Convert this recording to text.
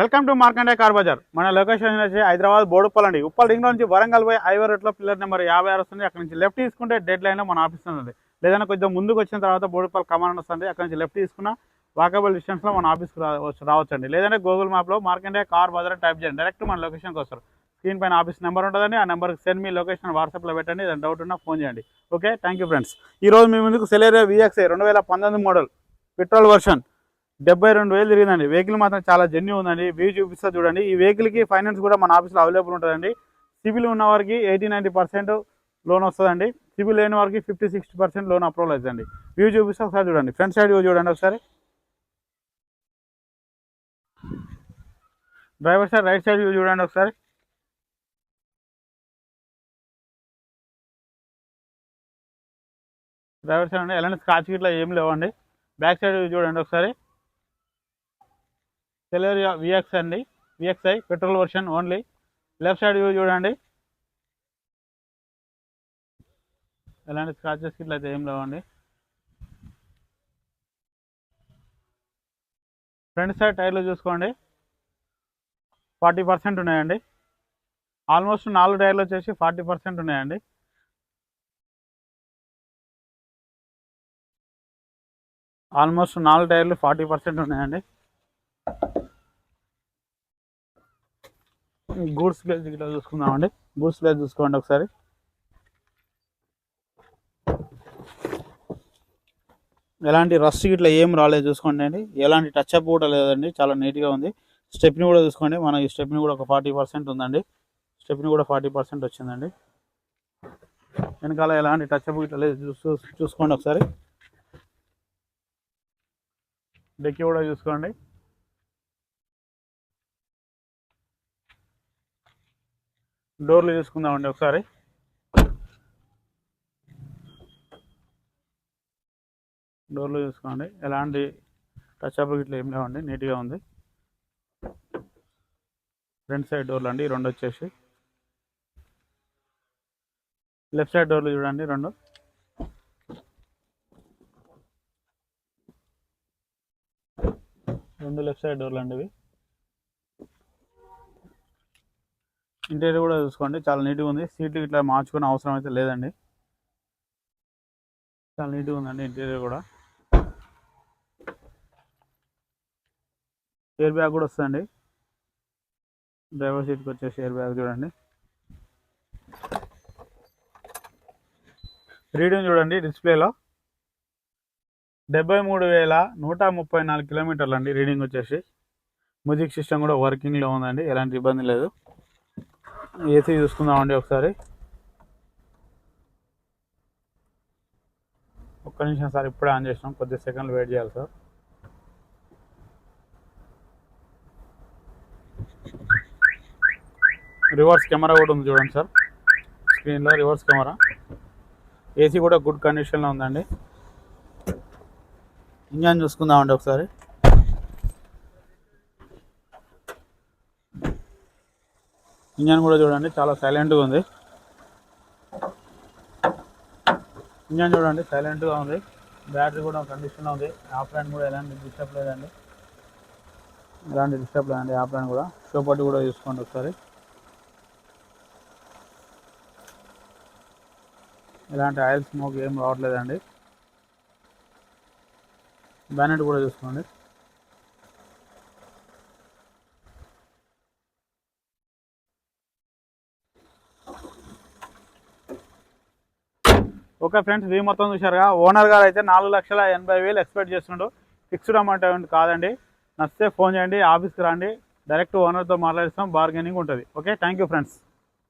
Welcome to Markande car bazaar. మన location వచ్చి హైదరాబాద్ బోడుప్పల్ అండి. ఉప్పల్ రింగ్ నుంచి వరంగల్ పోయి హైవే రోడ్లో పిల్లర్ నెంబర్ 56 వస్తుంది. అక్కడ నుంచి లెఫ్ట్ తీసుకుంటే డెడ్ లైన్లో మన ఆఫీస్ ఉంది. లేదన్నా కొంచెం ముందుకు వచ్చిన తర్వాత బోడుప్పల్ కమాండ్ వస్తుంది. అక్కడ నుంచి లెఫ్ట్ తీసుకున్న వాకబుల్ డిస్టెన్స్లో మన ఆఫీస్కి రావచ్చండి. లేదంటే గూగుల్ మ్యాప్లో మార్కండే కార్ బజార్ టైప్ చేయండి, డైరెక్ట్ మన లొకేషన్కి వస్తారు. స్క్రీన్ పైన ఆఫీస్ నెంబర్ ఉంటుందండి. ఆ నెంబర్కి సెండ్ మీ లొకేషన్ వాట్సాప్లో పెట్టండి. ఏదైనా డౌట్ ఉన్నా ఫోన్ చేయండి. Okay, thank you friends. ఈరోజు మీ ముందుకు Celerio VXi 2019 model petrol version 72,000 తిరిగిందండి. వెహికల్ మాత్రం చాలా జెన్యూ ఉందండి. వ్యూ చూపిస్తా చూడండి. ఈ వెహికల్కి ఫైనాన్స్ కూడా మన ఆఫీస్లో అవైలబుల్ ఉంటుందండి. సిబిల్ ఉన్న వారికి 80-90% లోన్ వస్తుందండి. సిబిల్ లేని వారికి 50-60% లోన్ అప్రూవల్ అవుతుందండి. వ్యూ చూపిస్తే ఒకసారి చూడండి. ఫ్రంట్ సైడ్ వ్యూ చూడండి ఒకసారి. Driver side right side view చూడండి ఒకసారి. డ్రైవర్ సైడ్ అండి ఎలాంటి స్క్రాచ్ గిట్లా ఏం లేవండి. బ్యాక్ సైడ్ వ్యూ చూడండి ఒకసారి. Celerio VXi petrol version only. Left side view చూడండి. ఎలాంటి స్క్రాచెస్ ఇట్లా అయితే ఏం లేవండి. ఫ్రంట్ సైడ్ టైర్లు చూసుకోండి, 40% ఉన్నాయండి. ఆల్మోస్ట్ 4 టైర్లు వచ్చేసి 40% ఉన్నాయండి. ఆల్మోస్ట్ 4 టైర్లు 40% ఉన్నాయండి. గూడ్స్ ప్లేస్ ఇట్లా చూసుకుందామండి. గూడ్స్ ప్లేస్ చూసుకోండి ఒకసారి. ఎలాంటి రస్ట్ ఇట్లా ఏం రాలేదు చూసుకోండి అండి. ఎలాంటి టచ్ అప్ కూడా లేదండి, చాలా నీట్గా ఉంది. స్టెప్ని కూడా చూసుకోండి. మన ఈ స్టెప్ని కూడా ఒక 40% ఉందండి. స్టెప్ని కూడా 40% వచ్చిందండి. వెనకాల ఎలాంటి టచ్ అప్ ఇట్లా లేదు చూసుకోండి ఒకసారి. డెక్కి కూడా చూసుకోండి. డోర్లు చూసుకుందామండి ఒకసారి. డోర్లు చూసుకోండి, ఎలాంటి టచ్ అప్ ఇట్లా ఏం లేవండి, నీట్గా ఉంది. ఫ్రంట్ సైడ్ డోర్లు అండి 2 వచ్చేసి. లెఫ్ట్ సైడ్ డోర్లు చూడండి 2 లెఫ్ట్ సైడ్ డోర్లు అండి ఇవి. ఇంటీరియర్ కూడా చూసుకోండి, చాలా నీట్గా ఉంది. సీట్లు ఇట్లా మార్చుకునే అవసరం అయితే లేదండి, చాలా నీట్గా ఉందండి ఇంటీరియర్ కూడా. ఎయిర్ బ్యాగ్ కూడా వస్తుందండి. డ్రైవర్ సీట్కి వచ్చేసి ఎయిర్ బ్యాగ్ చూడండి. రీడింగ్ చూడండి డిస్ప్లేలో 73,134 కిలోమీటర్లు అండి రీడింగ్ వచ్చేసి. మ్యూజిక్ సిస్టమ్ కూడా వర్కింగ్లో ఉందండి, ఎలాంటి ఇబ్బంది లేదు. ఏసీ చూసుకుందామండి ఒకసారి. ఒక్క నిమిషం సార్, ఇప్పుడే ఆన్ చేసినాం, కొద్ది సెకండ్లు వెయిట్ చేయాలి సార్. రివర్స్ కెమెరా కూడా ఉంది చూడండి సార్, స్క్రీన్లో రివర్స్ కెమెరా. ఏసీ కూడా గుడ్ కండిషన్లో ఉందండి. ఇంజన్ చూసుకుందామండి ఒకసారి. ఇంజన్ కూడా చూడండి, చాలా సైలెంట్గా ఉంది. ఇంజన్ చూడండి సైలెంట్గా ఉంది. బ్యాటరీ కూడా కండిషన్లో ఉంది. ఆఫ్ లైన్ కూడా ఎలాంటి డిస్టర్బ్ లేదండి, ఆఫ్ లైన్ కూడా. షో పట్టు కూడా చూసుకోండి ఒకసారి. ఎలాంటి ఆయిల్ స్మోక్ ఏం రావట్లేదండి. బ్యానెట్ కూడా చూసుకోండి. ఓకే ఫ్రెండ్స్, ఇది మొత్తం చూశారుగా. ఓనర్ గారు అయితే 4,80,000 ఎక్స్పెక్ట్ చేస్తుండడు. ఫిక్స్డ్ అమౌంట్ ఏమిటి కాదండి. నచ్చితే ఫోన్ చేయండి, ఆఫీస్కి రండి, డైరెక్ట్ ఓనర్తో మాట్లాడిస్తాం, బార్గెనింగ్ ఉంటుంది. Okay, thank you friends.